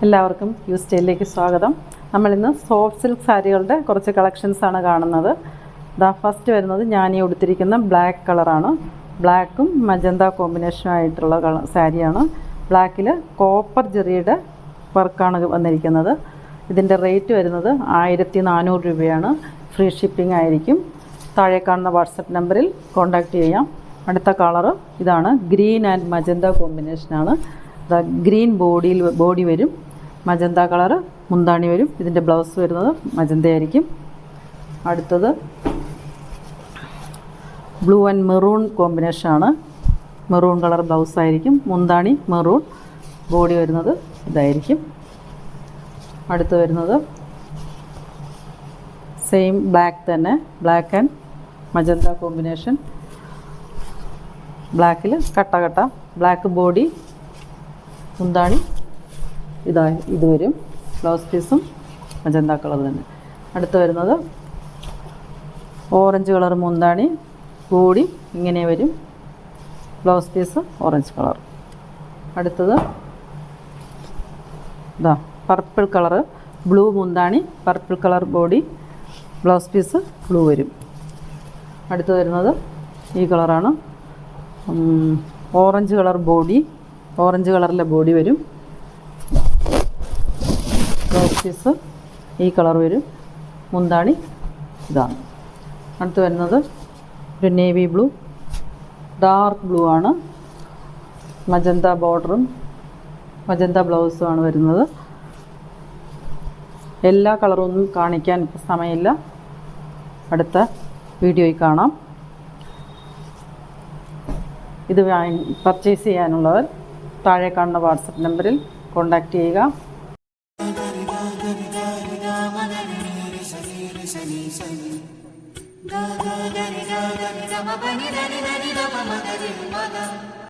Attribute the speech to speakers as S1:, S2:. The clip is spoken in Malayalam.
S1: എല്ലാവർക്കും യു സ്റ്റൈലിലേക്ക് സ്വാഗതം. നമ്മളിന്ന് സോഫ്റ്റ് സിൽക്ക് സാരികളുടെ കുറച്ച് കളക്ഷൻസാണ് കാണുന്നത്. ഫസ്റ്റ് വരുന്നത് ഞാൻ ഈ ഉടുത്തിരിക്കുന്ന ബ്ലാക്ക് കളറാണ്. ബ്ലാക്കും മജന്ത കോമ്പിനേഷനായിട്ടുള്ള സാരിയാണ്. ബ്ലാക്കിൽ കോപ്പർ ജെറിയുടെ വർക്കാണ് വന്നിരിക്കുന്നത്. ഇതിൻ്റെ റേറ്റ് വരുന്നത് 1400 രൂപയാണ്. ഫ്രീ ഷിപ്പിംഗ് ആയിരിക്കും. താഴെ കാണുന്ന വാട്സപ്പ് നമ്പറിൽ കോൺടാക്റ്റ് ചെയ്യാം. അടുത്ത കളറ് ഇതാണ്. ഗ്രീൻ ആൻഡ് മജന്ത കോമ്പിനേഷനാണ്. ഗ്രീൻ ബോഡി വരും, മജന്ത കളറ് മുന്താണി വരും. ഇതിൻ്റെ ബ്ലൗസ് വരുന്നത് മജന്ത ആയിരിക്കും. അടുത്തത് ബ്ലൂ ആൻഡ് മെറൂൺ കോമ്പിനേഷനാണ്. മെറൂൺ കളർ ബ്ലൗസ് ആയിരിക്കും. മുന്താണി മെറൂൺ, ബോഡി വരുന്നത് ഇതായിരിക്കും. അടുത്ത് വരുന്നത് സെയിം ബ്ലാക്ക് തന്നെ, ബ്ലാക്ക് ആൻഡ് മജന്ത കോമ്പിനേഷൻ. ബ്ലാക്കിൽ കട്ട ബ്ലാക്ക് ബോഡി, മുന്താണി ഇത് വരും. ബ്ലൗസ് പീസും മജന്ത കളർ തന്നെ. അടുത്ത് വരുന്നത് ഓറഞ്ച് കളർ മുന്താണി, ബോഡി ഇങ്ങനെ വരും. Blouse piece orange colour. അടുത്തത് പർപ്പിൾ കളറ്, ബ്ലൂ മുന്താണി, purple colour body, blouse piece blue വരും. അടുത്ത് വരുന്നത് ഈ കളറാണ്. ഓറഞ്ച് കളർ ബോഡി, ഓറഞ്ച് കളറിലെ ബോഡി വരും. ബ്ലൗസ് പീസ് ഈ കളർ വരും. മുന്താണി ഇതാണ്. അടുത്ത് വരുന്നത് ഒരു നേവി ബ്ലൂ, ഡാർക്ക് ബ്ലൂ ആണ്. മജന്ത ബോർഡറും മജന്ത ബ്ലൗസും ആണ് വരുന്നത്. എല്ലാ കളറൊന്നും കാണിക്കാൻ ഇപ്പോൾ സമയമില്ല, അടുത്ത വീഡിയോയിൽ കാണാം. ഇത് പർച്ചേസ് ചെയ്യാനുള്ളവർ താഴെ കാണുന്ന വാട്സപ്പ് നമ്പറിൽ കോൺടാക്റ്റ് ചെയ്യുക.